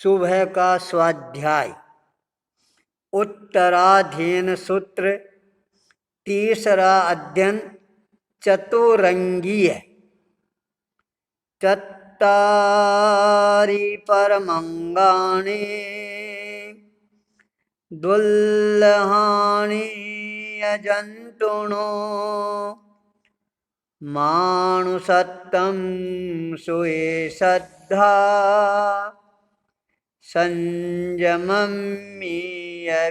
सुबह का स्वाध्याय। उत्तराधीन सूत्र तीसरा अध्ययन चतुरंगीय। चत्तारि परमंगानि दुल्लहानि यजन्तुनो मानुषत्वं सुये श्रद्धा संयमं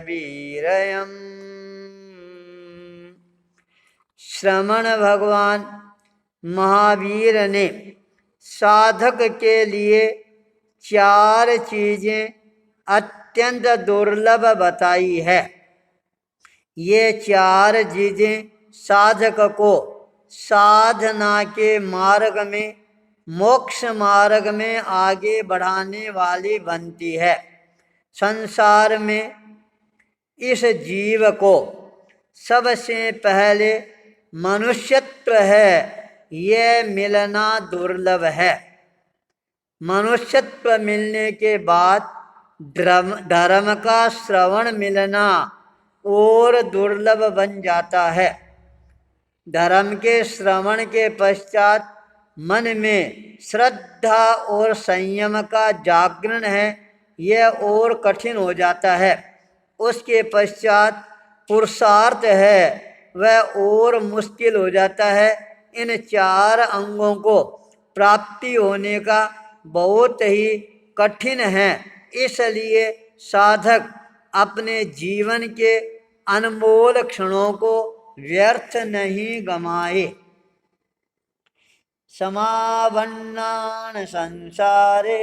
वीरयम्। श्रमण भगवान महावीर ने साधक के लिए चार चीजें अत्यंत दुर्लभ बताई है। ये चार चीजें साधक को साधना के मार्ग में, मोक्ष मार्ग में आगे बढ़ाने वाली बनती है। संसार में इस जीव को सबसे पहले मनुष्यत्व है, यह मिलना दुर्लभ है। मनुष्यत्व मिलने के बाद धर्म का श्रवण मिलना और दुर्लभ बन जाता है। धर्म के श्रवण के पश्चात मन में श्रद्धा और संयम का जागरण है, यह और कठिन हो जाता है। उसके पश्चात पुरुषार्थ है, वह और मुश्किल हो जाता है। इन चार अंगों को प्राप्ति होने का बहुत ही कठिन है। इसलिए साधक अपने जीवन के अनमोल क्षणों को व्यर्थ नहीं गमाए। समावन्नान संसारे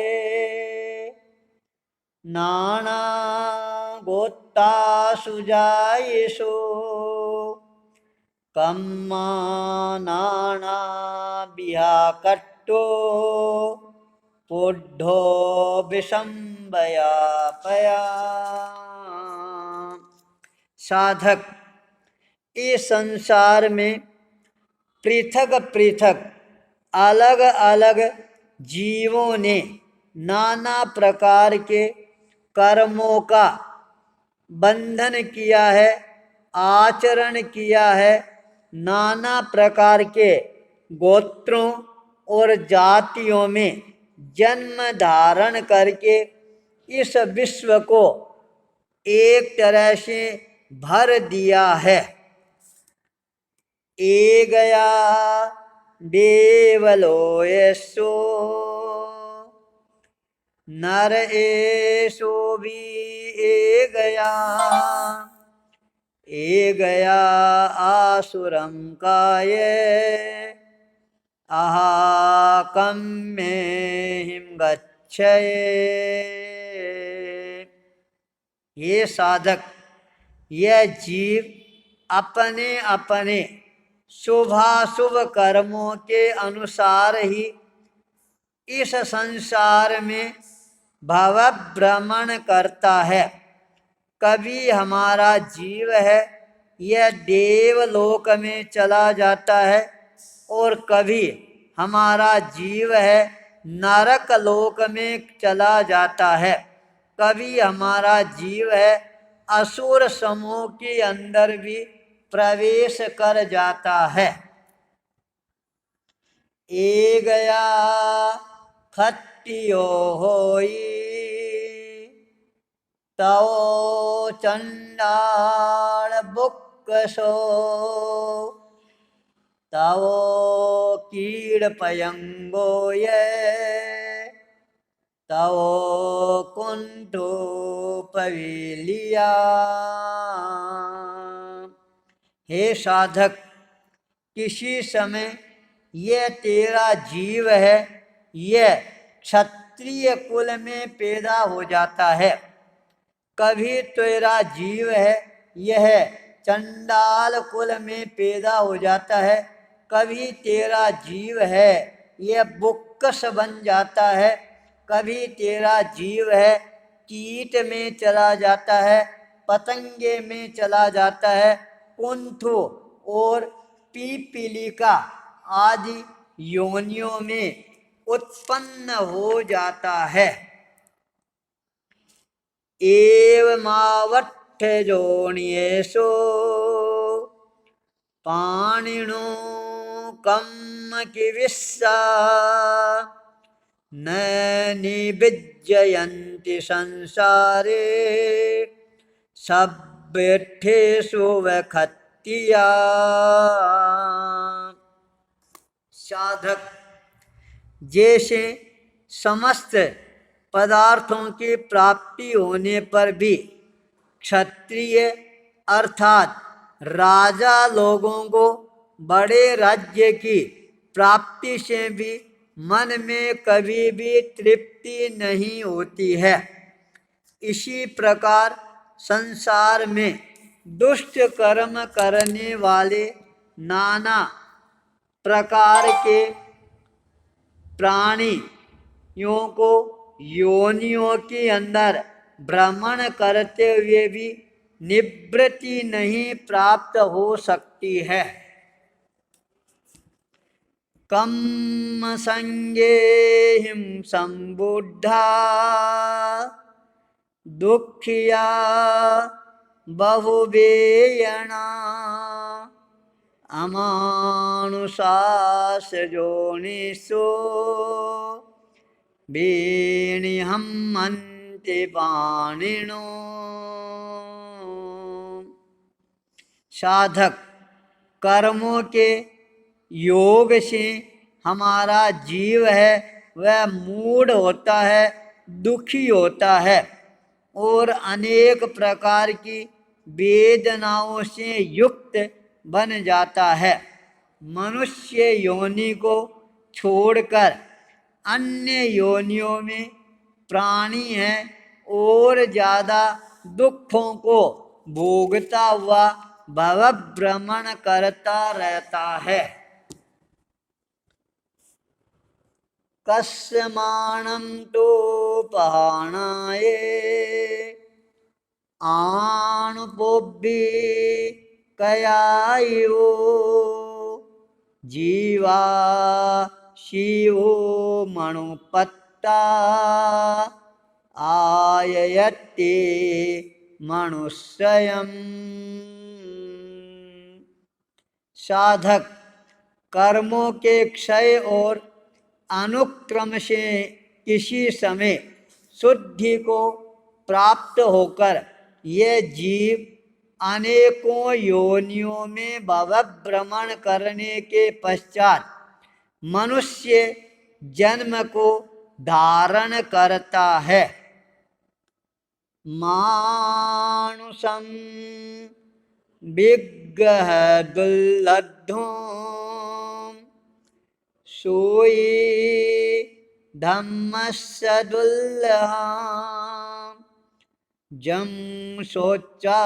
नाना गोत्तासु जायेषु कम्मा नाना बिहाकट्टो पुड्ढो विषम्बया पया। साधक इस संसार में पृथक पृथक अलग अलग जीवों ने नाना प्रकार के कर्मों का बंधन किया है, आचरण किया है। नाना प्रकार के गोत्रों और जातियों में जन्म धारण करके इस विश्व को एक तरह से भर दिया है। ए गया देवलो यशो नर एसो भी ए गया आसुरम काय अहाकम में हिम गच्छये। ये साधक, यह जीव अपने अपने शुभाशुभ कर्मों के अनुसार ही इस संसार में भव भ्रमण करता है। कभी हमारा जीव है, यह देवलोक में चला जाता है, और कभी हमारा जीव है नरक लोक में चला जाता है। कभी हमारा जीव है असुर समूह के अंदर भी प्रवेश कर जाता है। ए गया खट्टियो होई तवो चंडाल बुक्कसो तवो कीड़ पयंगो ये तवो कुंठो पवेलिया। हे साधक, किसी समय यह तेरा जीव है, यह क्षत्रिय कुल में पैदा हो जाता है। कभी तेरा जीव है, यह चंडाल कुल में पैदा हो जाता है। कभी तेरा जीव है, यह बुक्कस बन जाता है। कभी तेरा जीव है कीट में चला जाता है, पतंगे में चला जाता है, कुंठो और पीपीलिका आदि योनियों में उत्पन्न हो जाता है। एवमावट्ठ जोनियेषु पाणिनो कम्म किविस्सा न निविज्जयन्ति संसारे सभ्यर्थेषु वखत्तिया। साधक, जैसे समस्त पदार्थों की प्राप्ति होने पर भी क्षत्रिय अर्थात राजा लोगों को बड़े राज्य की प्राप्ति से भी मन में कभी भी तृप्ति नहीं होती है, इसी प्रकार संसार में दुष्ट कर्म करने वाले नाना प्रकार के प्राणियों को योनियों के अंदर भ्रमण करते हुए भी निवृत्ति नहीं प्राप्त हो सकती है। कम्म संज्ञेहिं संबुद्धा दुःखिया बहुवेयणा अमानुषास योनिषु विनिहम्यन्ते पाणिनो। साधक, कर्मों के योग से हमारा जीव है वह मूढ़ होता है, दुखी होता है और अनेक प्रकार की वेदनाओं से युक्त बन जाता है। मनुष्य योनि को छोड़कर अन्य योनियों में प्राणी है और ज्यादा दुखों को भोगता हुआ भव भ्रमण करता रहता है। कस्यमाणं तो पहाणाय आणुपोभि कयायो जीवा शिवो मणुपत्ता आययते मनुष्यम्। साधक, कर्मों के क्षय और अनुक्रम से किसी समय शुद्धि को प्राप्त होकर यह जीव अनेकों योनियों में भवभ्रमण करने के पश्चात मनुष्य जन्म को धारण करता है। मानुषं विग्रह दुर्लद्धों सोई धम्मस्य दुर्लहा जम सोचा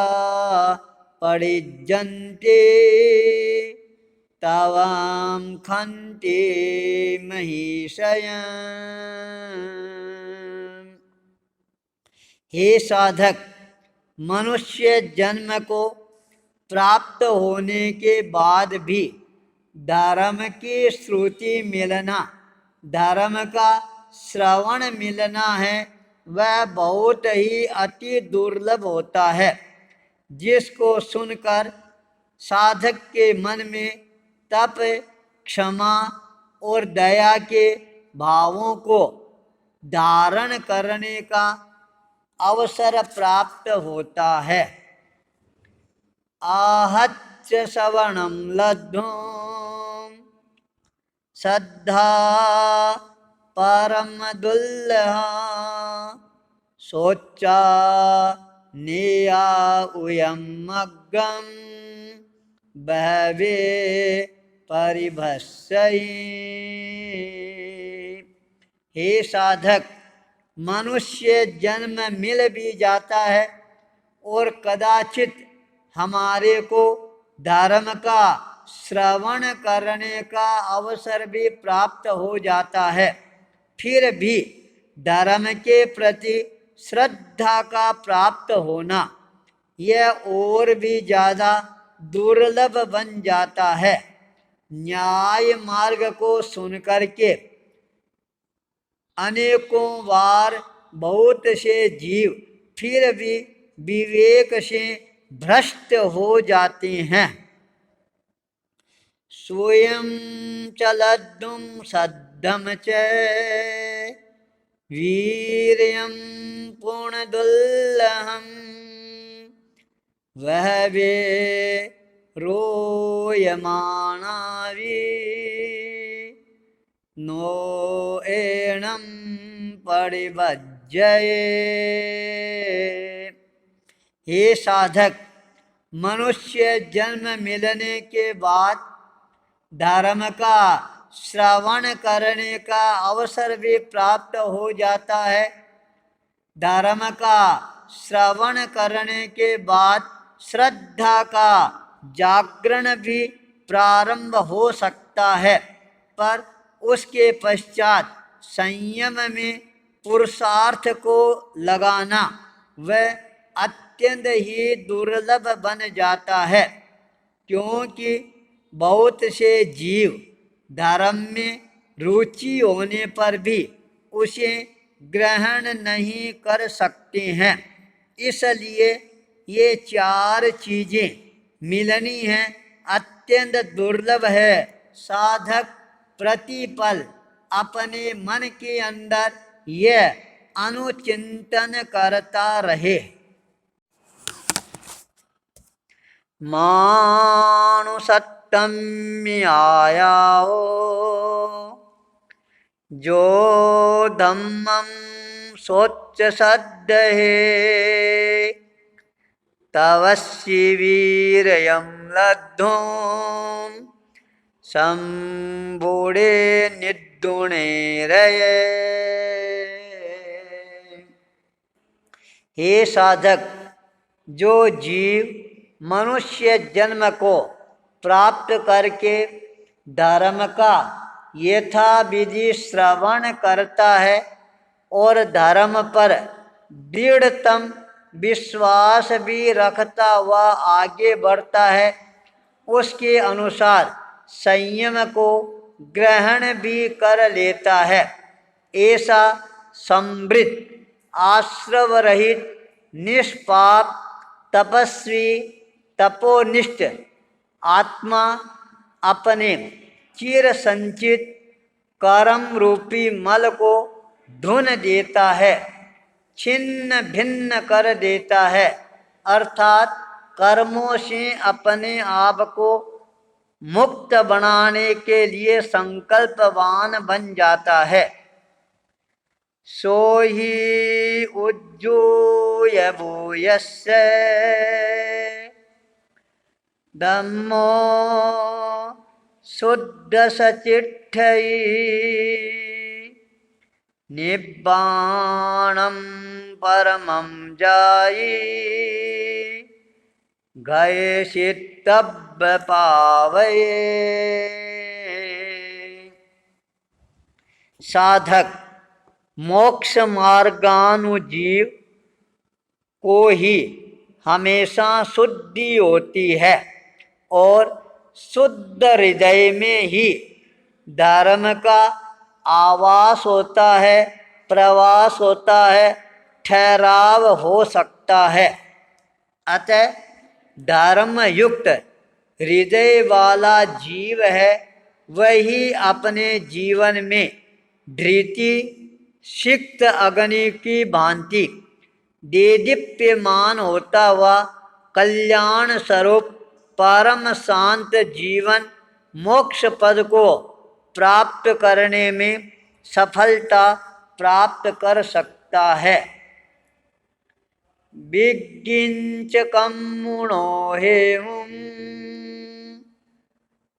परिजन्ते तवाम खन्ते महिषयम्। हे साधक, मनुष्य जन्म को प्राप्त होने के बाद भी धर्म की श्रुति मिलना, धर्म का श्रवण मिलना है, वह बहुत ही अति दुर्लभ होता है, जिसको सुनकर साधक के मन में तप, क्षमा और दया के भावों को धारण करने का अवसर प्राप्त होता है। आहत्य श्रवणं लब्धुं श्रद्धा परम दुर्लभा सोचा नेया उयमग्गम बहवे परिभस्यि। हे साधक, मनुष्य जन्म मिल भी जाता है और कदाचित हमारे को धर्म का श्रवण करने का अवसर भी प्राप्त हो जाता है, फिर भी धर्म के प्रति श्रद्धा का प्राप्त होना यह और भी ज़्यादा दुर्लभ बन जाता है। न्याय मार्ग को सुनकर के अनेकों बार बहुत से जीव फिर भी विवेक से भ्रष्ट हो जाते हैं। स्वयं चलद्दुम सद्धम च वीर्यं पूर्णदुल्लहम् वह वे रोयमाणावी नो एणं परिभज्यते। हे साधक, मनुष्य जन्म मिलने के बाद धर्म का श्रवण करने का अवसर भी प्राप्त हो जाता है। धर्म का श्रवण करने के बाद श्रद्धा का जागरण भी प्रारंभ हो सकता है, पर उसके पश्चात संयम में पुरुषार्थ को लगाना वह अत्यंत ही दुर्लभ बन जाता है, क्योंकि बहुत से जीव धर्म में रुचि होने पर भी उसे ग्रहण नहीं कर सकते हैं। इसलिए ये चार चीजें मिलनी हैं अत्यंत दुर्लभ है। साधक प्रतिपल अपने मन के अंदर यह अनुचिंतन करता रहे। मानुषत्तम आयाओ जो धम्मं सोच सद्धे तवस्य वीर्यं लब्धुं संबुडे निर्दुणे रये। हे साधक, जो जीव मनुष्य जन्म को प्राप्त करके धर्म का यथाविधि श्रवण करता है और धर्म पर दृढ़तम विश्वास भी रखता हुआ आगे बढ़ता है, उसके अनुसार संयम को ग्रहण भी कर लेता है। ऐसा समृद्ध आश्रव रहित निष्पाप तपस्वी तपोनिष्ठ आत्मा अपने चिर संचित कर्म रूपी मल को धुन देता है, छिन्न भिन्न कर देता है, अर्थात कर्मों से अपने आप को मुक्त बनाने के लिए संकल्पवान बन जाता है। सो ही उज्जूय भूयस्य धम्मो शुद्ध सचिट्ठयी निब्बाणं परमं जायी गए चित्तब पावये। साधक मोक्ष मार्गानुजीव को ही हमेशा शुद्धि होती है और शुद्ध हृदय में ही धर्म का आवास होता है, प्रवास होता है, ठहराव हो सकता है। अतः धर्म युक्त हृदय वाला जीव है, वही अपने जीवन में धृति सिक्त अग्नि की भांति देदीप्यमान होता हुआ कल्याण स्वरूप परम शांत जीवन मोक्ष पद को प्राप्त करने में सफलता प्राप्त कर सकता है। विज्ञिंच कम्मुणो हेमुं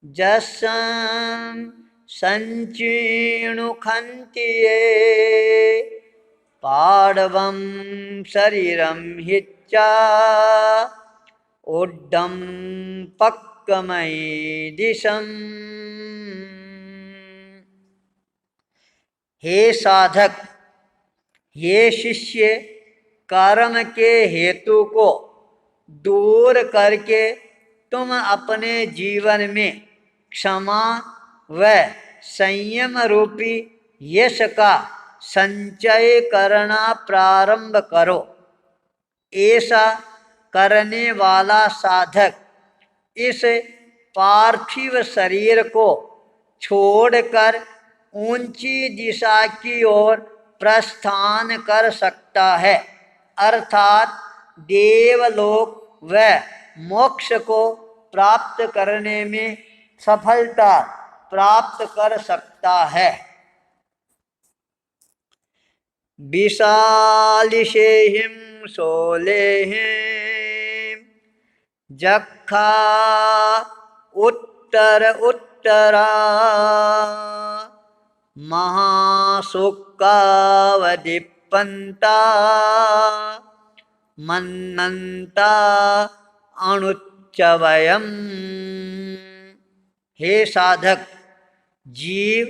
जसं संचीर्णु खन्ति ये पाडवं शरीरं हिच्चा उड्डं पक्कमयी दिशं। हे साधक, ये शिष्य कर्म के हेतु को दूर करके तुम अपने जीवन में क्षमा व संयम रूपी यश का संचय करना प्रारंभ करो। ऐसा करने वाला साधक इस पार्थिव शरीर को छोड़कर ऊंची दिशा की ओर प्रस्थान कर सकता है, अर्थात देवलोक व मोक्ष को प्राप्त करने में सफलता प्राप्त कर सकता है। विशालिशेहिं सोलेहिं जखा उत्तर उत्तरा महासुक्कावदिप्पन्ता मन्नन्ता अणुच्चवयम्। हे साधक, जीव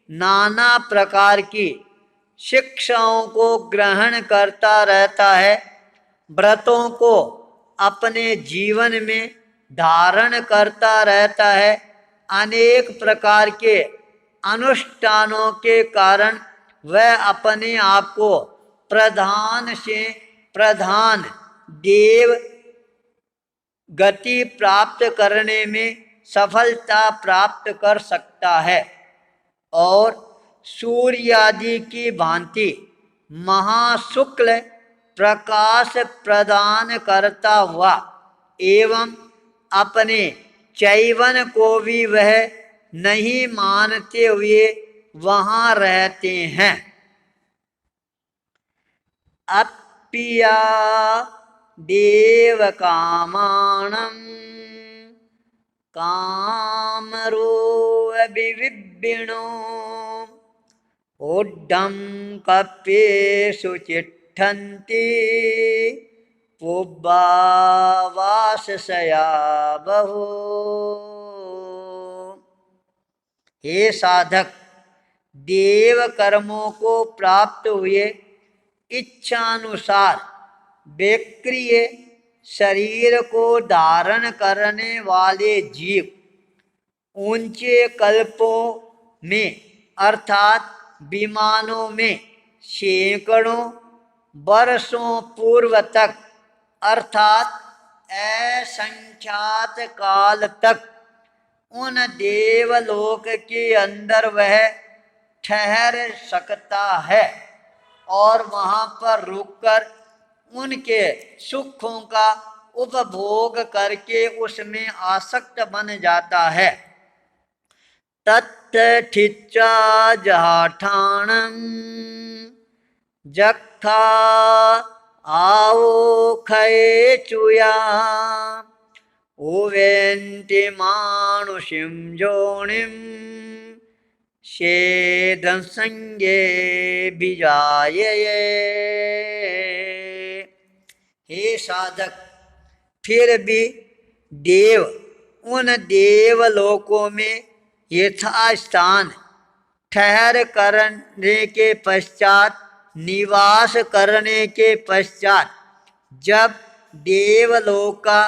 नाना प्रकार की शिक्षाओं को ग्रहण करता रहता है, व्रतों को अपने जीवन में धारण करता रहता है, अनेक प्रकार के अनुष्ठानों के कारण वह अपने आप को प्रधान से प्रधान देव गति प्राप्त करने में सफलता प्राप्त कर सकता है और सूर्य आदि की भांति महाशुक्ल प्रकाश प्रदान करता हुआ एवं अपने चैवन को भी वह नहीं मानते हुए वहाँ रहते हैं। अप्पिया देव कामाणम् कामरो अभिविब्बिणो ऊढ्ढं कप्येषु चिट्ठन्ति पुब्बावाससया बहु। हे साधक, देव कर्मों को प्राप्त हुए इच्छानुसार विक्रिय शरीर को धारण करने वाले जीव ऊंचे कल्पों में अर्थात विमानों में सैकड़ों वर्षों पूर्व तक अर्थात असंख्यात काल तक उन देवलोक के अंदर वह ठहर सकता है और वहाँ पर रुककर उनके सुखों का उपभोग करके उसमें आसक्त बन जाता है। तत्ठिच्चा जहाठाणं जक्खा आओ खये चुया उवेन्ति मानुषिं जोनिं शेदं संगे विजायये। हे साधक, फिर भी देव उन देवलोकों में यथास्थान ठहर करने के पश्चात निवास करने के पश्चात जब देवलोक का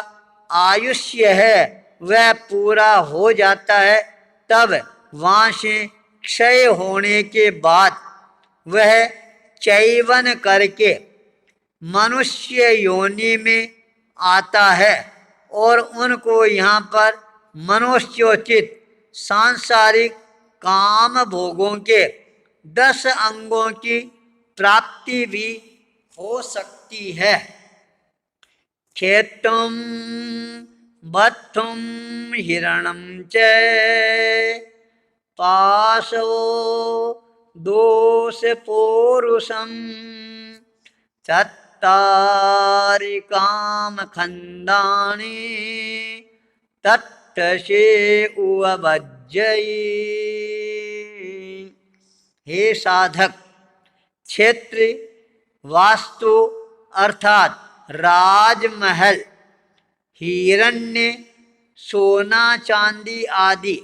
आयुष्य है वह पूरा हो जाता है, तब वहाँ से क्षय होने के बाद वह चैवन करके मनुष्य योनि में आता है और उनको यहाँ पर मनुष्योचित सांसारिक काम भोगों के 10 अंगों की प्राप्ति भी हो सकती है। क्षेत्रं बद्धं हिरणं च पाशो दोषपूरुषं चत्तारि कामखण्डानि तत्तशे उवज्जयी। हे साधक, क्षेत्र वास्तु अर्थात राजमहल, हिरण्य, सोना चांदी आदि,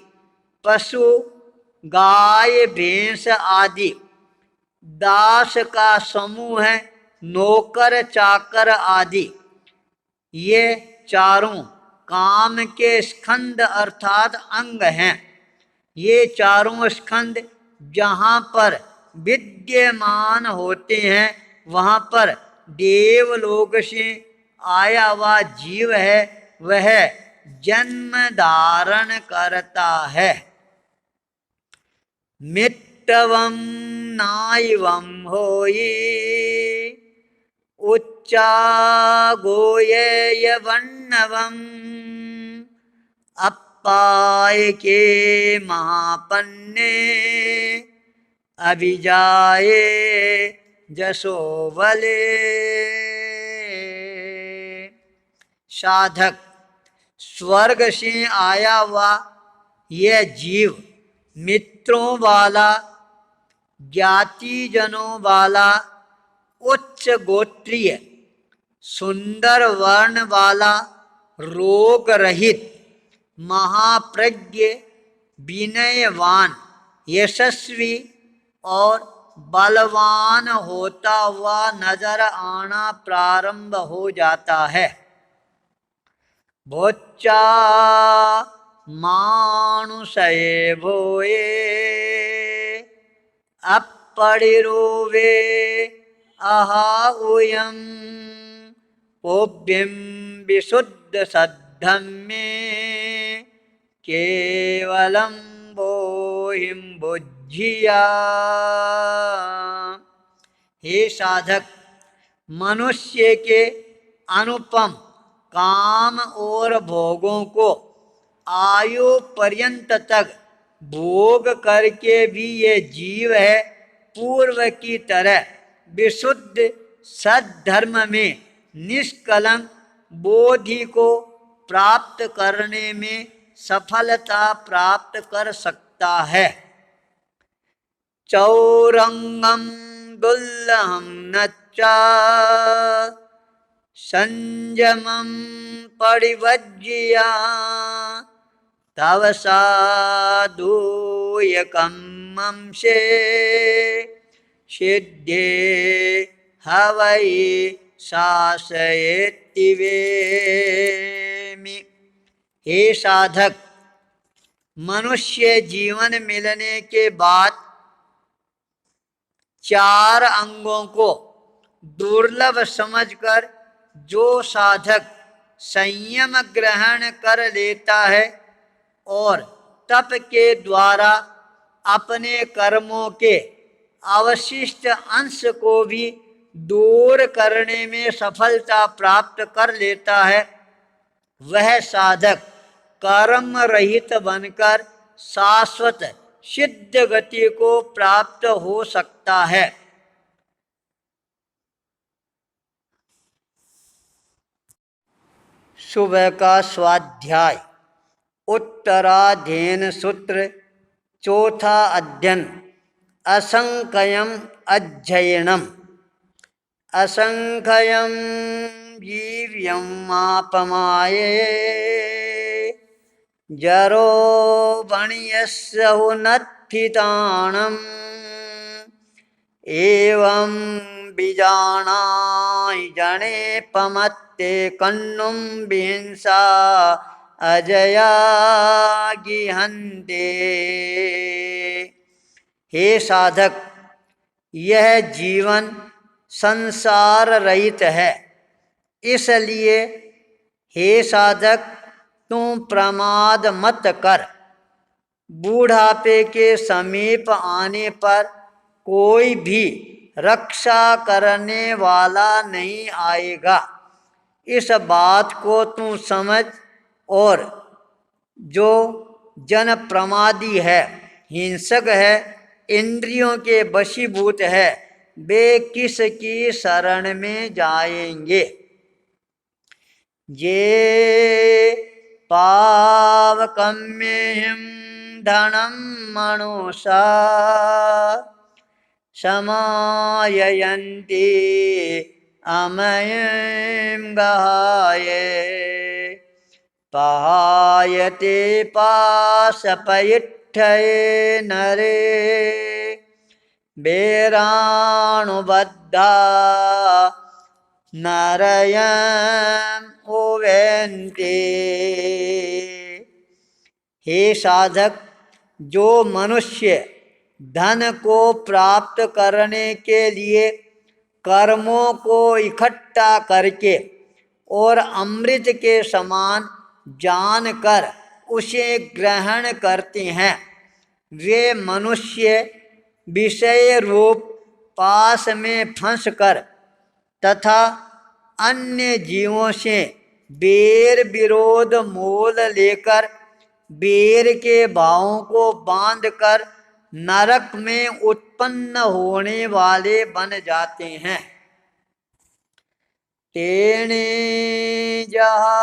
पशु गाय भैंस आदि, दास का समूह है, नौकर चाकर आदि, ये चारों काम के स्कंद अर्थात अंग हैं। ये चारों स्कंद जहाँ पर विद्यमान होते हैं वहाँ पर देवलोक से आया हुआ जीव है वह जन्म धारण करता है। मिट्टवम नाइवम होई उच्चा गोये वन्नवम अप्पाय के महापन्ने अभिजाये जसो बले। साधक, स्वर्ग से आया हुआ यह जीव मित्रों वाला, ज्ञातिजनों वाला, उच्च गोत्रीय, सुंदर वर्ण वाला, रोग रहित, महाप्रज्ञ, विनयवान, यशस्वी और बलवान होता हुआ नजर आना प्रारंभ हो जाता है। भोच्चा मानुषये भोये अपरिरोवे अहाउयम ओभ्यम विशुद्ध सद्धम्मे केवलम बोहिम बुझिया। हे साधक, मनुष्य के अनुपम काम और भोगों को आयु पर्यंत तक भोग करके भी ये जीव है पूर्व की तरह विशुद्ध सद्धर्म में निष्कलंक बोधि को प्राप्त करने में सफलता प्राप्त कर सकता है। चौरंगम दुल्लहम नच्चा संयमं परिवज्य तव साधूयकं मंसे सिद्धे हवै शासयेत्तिवेमि। हे साधक, मनुष्य जीवन मिलने के बाद 4 अंगों को दुर्लभ समझकर जो साधक संयम ग्रहण कर लेता है और तप के द्वारा अपने कर्मों के अवशिष्ट अंश को भी दूर करने में सफलता प्राप्त कर लेता है, वह साधक कर्म रहित बनकर शाश्वत सिद्ध गति को प्राप्त हो सकता है। सुबह का स्वाध्याय। उत्तराध्ययन सूत्र चौथा अध्ययन। असंख्यम अध्ययनम। असंख्यम जीव्यम आपमाये जरो वणियस्य हुनत्थिताणम् एवं बीजानाय जने पमत्ते कन्नुम बिहिंसा अजया गिहन्ते। हे साधक, यह जीवन संसार रहित है, इसलिए हे साधक तू प्रमाद मत कर। बूढ़ापे के समीप आने पर कोई भी रक्षा करने वाला नहीं आएगा, इस बात को तू समझ। और जो जन प्रमादी है, हिंसक है, इंद्रियों के वशीभूत है, वे किसकी शरण में जाएंगे। जे पावकम्येहं धनं मनुषा समाययन्ति अमयं गहाये पहायते पाशपयिट्ठये नरे बेराणुबद्धा नरयम् उवेन्ते। हे साधक, जो मनुष्य धन को प्राप्त करने के लिए कर्मों को इकट्ठा करके और अमृत के समान जानकर उसे ग्रहण करते हैं, वे मनुष्य विषय रूप पास में फंसकर तथा अन्य जीवों से बैर विरोध मोल लेकर बैर के भावों को बांधकर नरक में उत्पन्न होने वाले बन जाते हैं। तेने जहा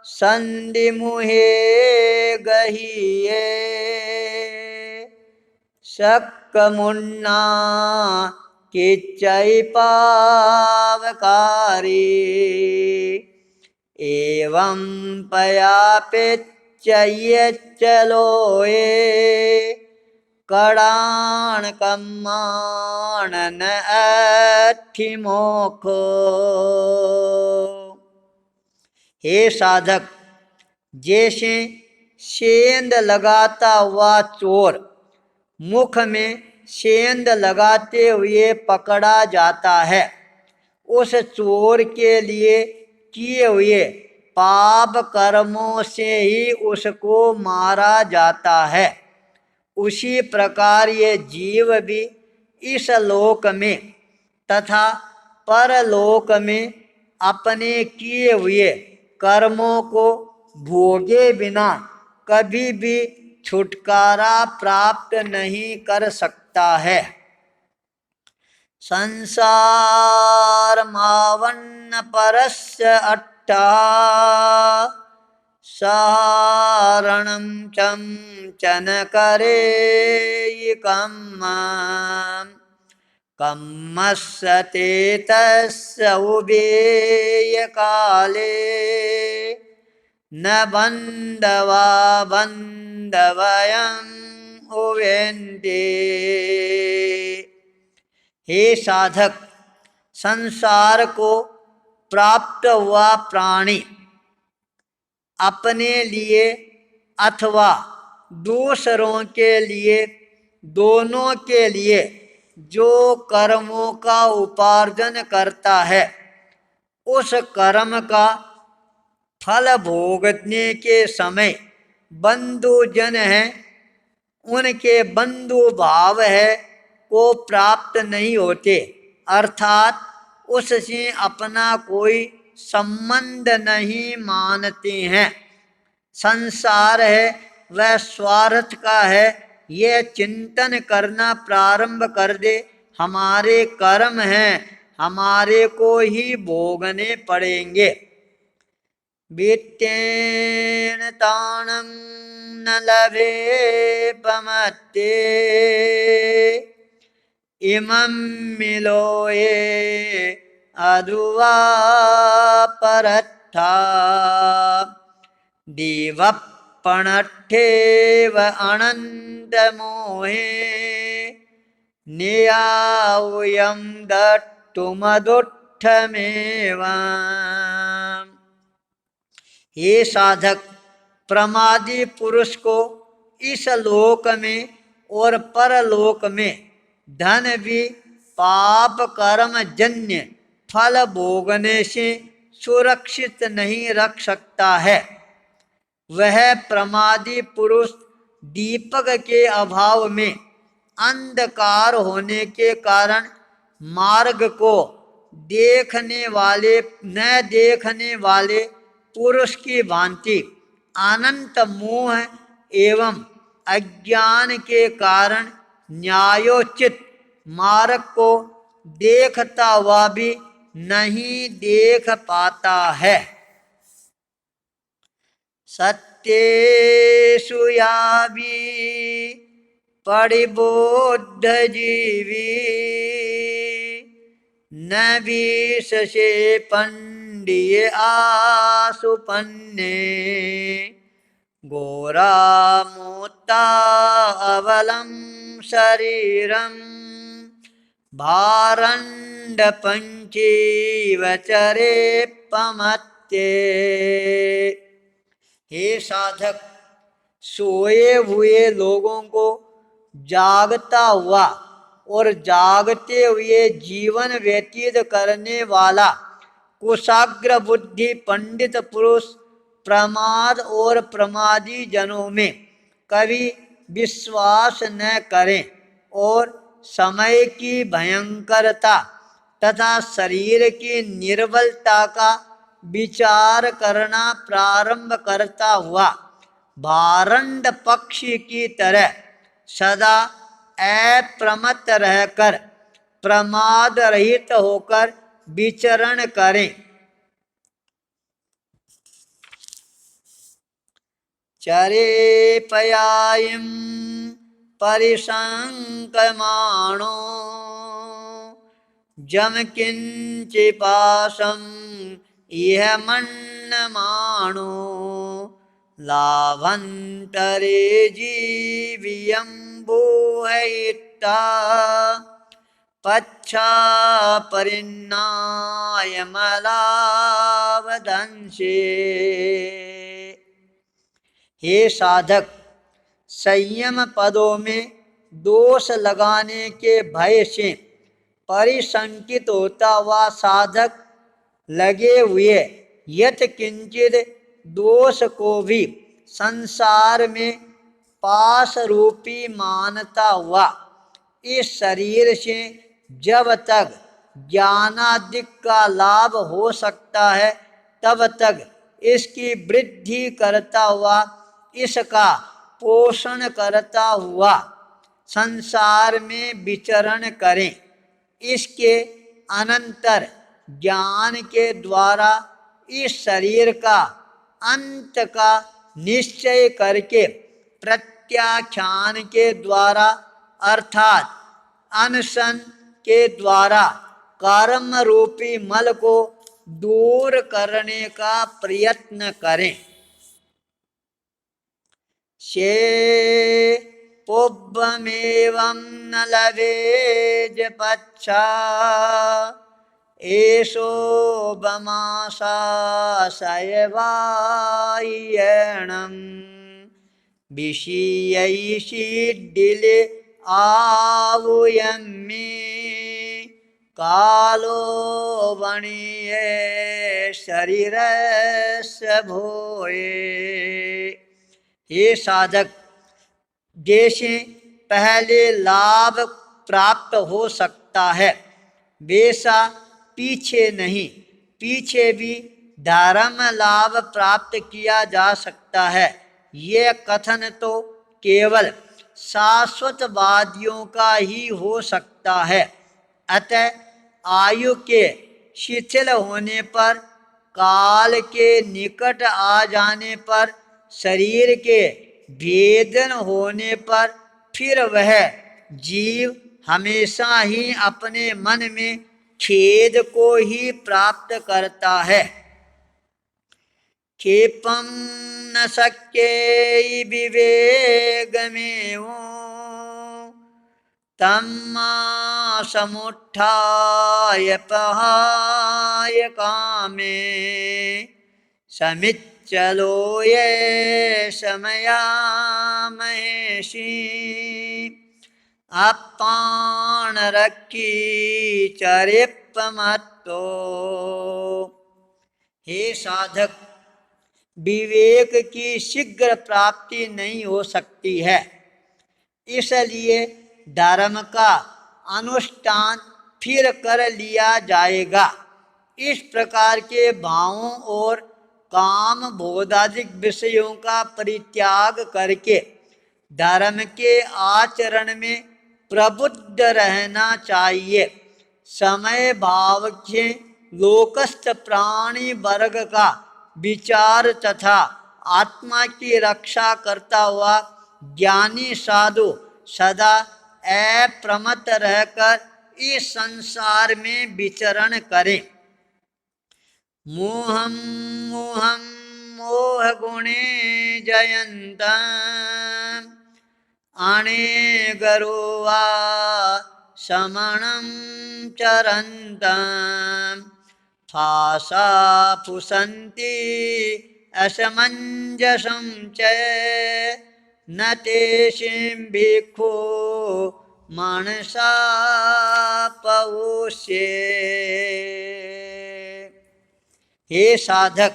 संधि मुहे गहिए शक मुन्ना किच्चै पावकारी एवं पयापेच्चये चलोए कड़ाण कम्मान न अठि मोखो। हे साधक, जैसे सेंध लगाता हुआ चोर मुख में सेंध लगाते हुए पकड़ा जाता है, उस चोर के लिए किए हुए पाप कर्मों से ही उसको मारा जाता है। उसी प्रकार ये जीव भी इस लोक में तथा परलोक में अपने किए हुए कर्मों को भोगे बिना कभी भी छुटकारा प्राप्त नहीं कर सकता है। संसार मावन्न परस्य अट्टा सारणं चम चन करे कम्मस्सते तस्य उभेय काले न बंधवा बंधवयं उवेन्ते। हे साधक, संसार को प्राप्त हुआ प्राणी अपने लिए अथवा दूसरों के लिए, दोनों के लिए जो कर्मों का उपार्जन करता है, उस कर्म का फल भोगने के समय बंधुजन है, उनके बंधु भाव है को प्राप्त नहीं होते, अर्थात उससे अपना कोई संबंध नहीं मानते हैं। संसार है वह स्वार्थ का है, यह चिंतन करना प्रारंभ कर दे हमारे कर्म हैं, हमारे को ही भोगने पड़ेंगे। वित्तेन ताणं न लभे पमत्ते इमं मिलोये अदुवा परत्था दिवप्पणट्ठेव अनंत मोहे नियावयं दट्टुमदुट्ठमेव। हे साधक, प्रमादी पुरुष को इस लोक में और परलोक में धन भी पाप कर्म जन्य फल भोगने से सुरक्षित नहीं रख सकता है। वह प्रमादी पुरुष दीपक के अभाव में अंधकार होने के कारण मार्ग को देखने वाले न देखने वाले पुरुष की भांति अनंत मोह एवं अज्ञान के कारण न्यायोचित मार्ग को देखता हुआ भी नहीं देख पाता है। सत्येषु यावी परिबोध जीवी न विशसे पंडिये आसुपन्ने गोरा मोता अवलम शरीरम भारंड पंचीव चरे पमत्ते। हे साधक, सोए हुए लोगों को जागता हुआ और जागते हुए जीवन व्यतीत करने वाला कुशाग्र बुद्धि पंडित पुरुष प्रमाद और प्रमादी जनों में कभी विश्वास न करें और समय की भयंकरता तथा शरीर की निर्बलता का विचार करना प्रारंभ करता हुआ भारंड पक्षी की तरह सदा अप्रमत्त रहकर प्रमाद रहित होकर विचरण करें। चरे पयायम परिसंकमाणो जम किंचिपाशम इह मन्नमाणो लाभंतरे जीवियं बोहयिता पच्छा परिन्नायमलावदंशे। हे साधक, संयम पदों में दोष लगाने के भय से परिसंकित होता हुआ साधक लगे हुए यत किंचित दोष को भी संसार में पास रूपी मानता हुआ इस शरीर से जब तक ज्ञानादि का लाभ हो सकता है तब तक इसकी वृद्धि करता हुआ, इसका पोषण करता हुआ संसार में विचरण करें। इसके अनंतर ज्ञान के द्वारा इस शरीर का अंत का निश्चय करके प्रत्याख्यान के द्वारा अर्थात अनशन के द्वारा कर्म रूपी मल को दूर करने का प्रयत्न करें। शे पुब्बमेवं न लवेज पच्छा एषो बमाशाशयवायणं विषयैषीड्डिले आवुयम्मि कालो वणीये शरीरस्य भोये। हे साधक, जैसे पहले लाभ प्राप्त हो सकता है वैसा पीछे नहीं, पीछे भी धर्म लाभ प्राप्त किया जा सकता है। ये कथन तो केवल शाश्वतवादियों का ही हो सकता है। अतः आयु के शिथिल होने पर, काल के निकट आ जाने पर, शरीर के भेदन होने पर फिर वह जीव हमेशा ही अपने मन में खेद को ही प्राप्त करता है। खेपम न शक्यै विवेगमेवो तम्मा समुत्थाय पहाय कामे समिच्चलो ये समया महेशी अपान रखी चरिपमत्तो। हे साधक, विवेक की शीघ्र प्राप्ति नहीं हो सकती है, इसलिए धर्म का अनुष्ठान फिर कर लिया जाएगा। इस प्रकार के भावों और काम भोगादिक विषयों का परित्याग करके धर्म के आचरण में प्रबुद्ध रहना चाहिए। समय भाव के लोकस्थ प्राणी वर्ग का विचार तथा आत्मा की रक्षा करता हुआ ज्ञानी साधु सदा अप्रमत्त रहकर इस संसार में विचरण करें। मोहम मोहम मोह गुणे जयंतं अनेगरोवा समणं चरन्तं फासा पुसन्ति असमञ्जसं च न तेषिं भिक्खो मानसा पवोष्ये। हे साधक,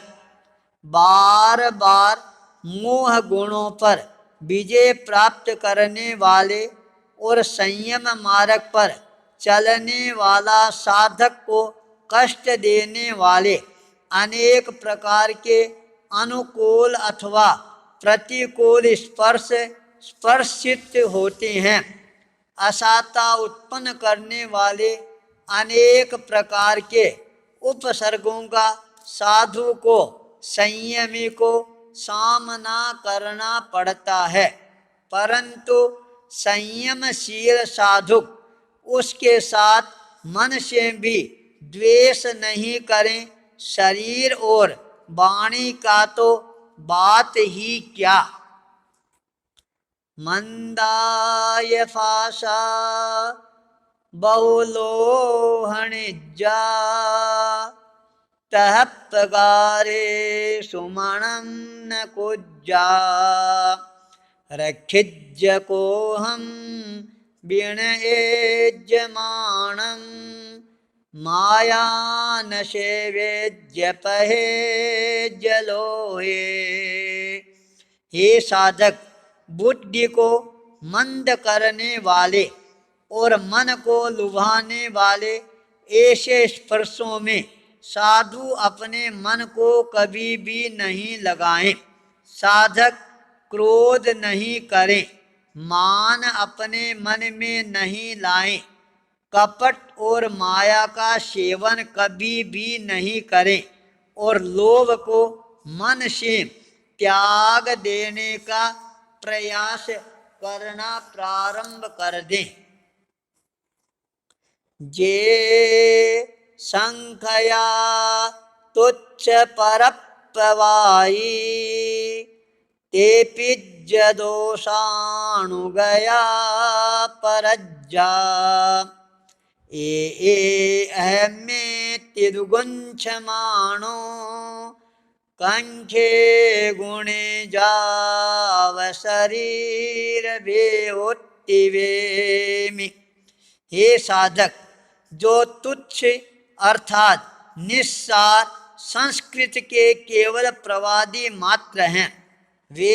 बार बार मोह गुणों पर विजय प्राप्त करने वाले और संयम मार्ग पर चलने वाला साधक को कष्ट देने वाले अनेक प्रकार के अनुकूल अथवा प्रतिकूल स्पर्शित होते हैं। असाता उत्पन्न करने वाले अनेक प्रकार के उपसर्गों का साधु को, संयमी को सामना करना पड़ता है, परंतु संयमशील साधुक उसके साथ मन से भी द्वेष नहीं करें। शरीर और वाणी का तो बात ही क्या। मंदाय फासा बहुलोहणिज्जा तह पगारे सुमणं न कुज्जा रक्षिज्य को हम बिण एज्यमाणं माया न सेवेज्य पहे जलोहे। हे साधक, बुद्धि को मंद करने वाले और मन को लुभाने वाले ऐसे स्पर्शों में साधु अपने मन को कभी भी नहीं लगाएं। साधक क्रोध नहीं करें, मान अपने मन में नहीं लाएं, कपट और माया का सेवन कभी भी नहीं करें और लोभ को मन से त्याग देने का प्रयास करना प्रारंभ कर दें। जे संख्या तुच्छ परप्पवाई तेपिज्य दोषाणुगया परज्जा ए अहमेति दुगुंछमाणो कंखे गुणे जाव शरीर भेवोत्तिवेमि। हे साधक, जो तुच्छ अर्थात निस्सार संस्कृत के केवल प्रवादी मात्र हैं, वे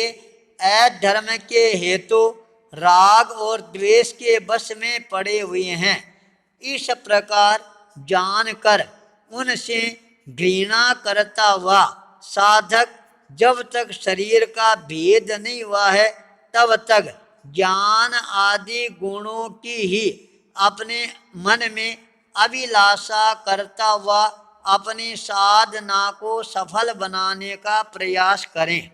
अधर्म के हेतु राग और द्वेष के वश में पड़े हुए हैं। इस प्रकार जानकर उनसे घृणा करता हुआ साधक जब तक शरीर का भेद नहीं हुआ है तब तक ज्ञान आदि गुणों की ही अपने मन में अभिलाषा करता हुआ अपनी साधना को सफल बनाने का प्रयास करें।